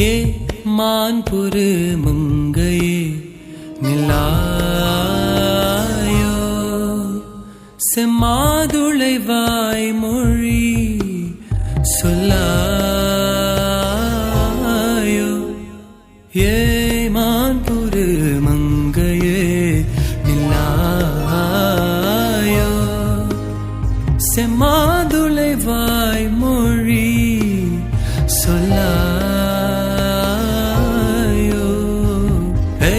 ஏ மான்புரு மங்கையே நிலாயோ செம்மாதுளை வாய்மொழி சொல்லாயோ ஏ மான்புரு மங்கையே நிலாயோ செம்மாதுளை வாய்மொழி சொல்லாயோ ஹே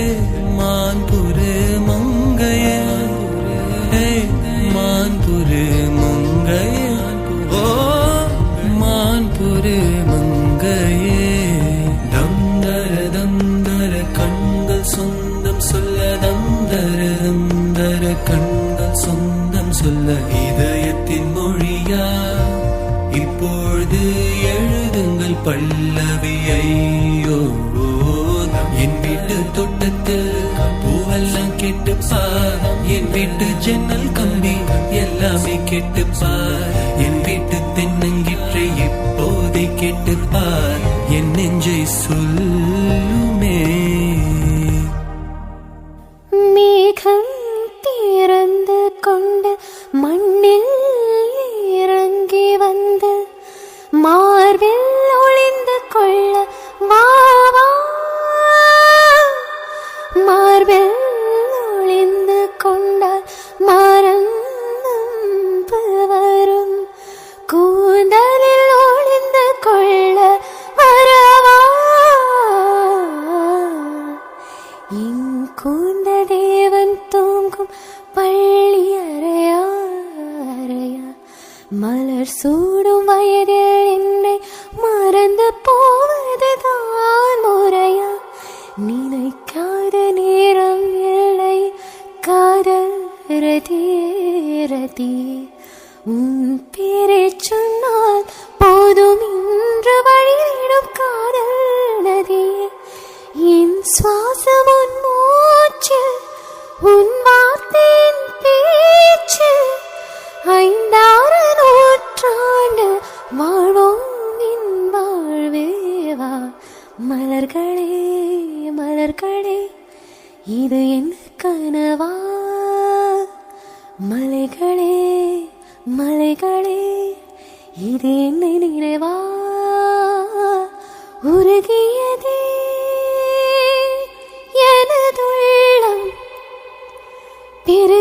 மான்புரு மங்கையே ஹே மான்புரு மங்கையே ஓ மான்புரு மங்கையே தந்தர தந்தர கண்கள் சொந்தம் சொல்ல தந்தர தந்தர கண்கள் சொந்தம் சொல்ல இதயத்தின் மொழியா இப்பொழுது எழுதுங்கள் பல்லவியையோ என் வீட்டு தோட்டத்தில் பூவெல்லாம் கேட்டுப்பார் என் வீட்டு ஜன்னல் கம்பி எல்லாமே கேட்டுப்பார் என் வீட்டு தென்னங்கிற்றை இப்போதை கேட்டுப்பார் என் நெஞ்சை சொல்லுமே மேகம் திறந்து கொண்டு மண்ணில் இறங்கி வந்து மார்பில் ஒளிந்து கொள்ள வா வா மார்பில் ஒளிந்து கொண்டால் மறந்து வரும் கூந்தலில் ஒளிந்து கொள்ள வரவா கூந்த தேவன் தூங்கும் பள்ளி அறையா அறையா மலர் சூடும் வயதில் என்னை மறந்து போவதுதான் முறையா நினைக்காத நேரம் இல்லை காதல் ரதியே ரதியே உன் பேரை சொன்னால் போதும் இன்று வழியிடும் காதல் நதியே என் சுவாசம் உன் மூச்சு உன் வார்த்தையின் பேச்சு 5,6 நூற்றாண்டு வாழ்வோம் என் வாழ்வேவா மலர்களே மலர்களே இது என் கனவா மலைகளே மலைகளே இது என்னை நினைவா உருகியதே எனதுள்ளம் பெரு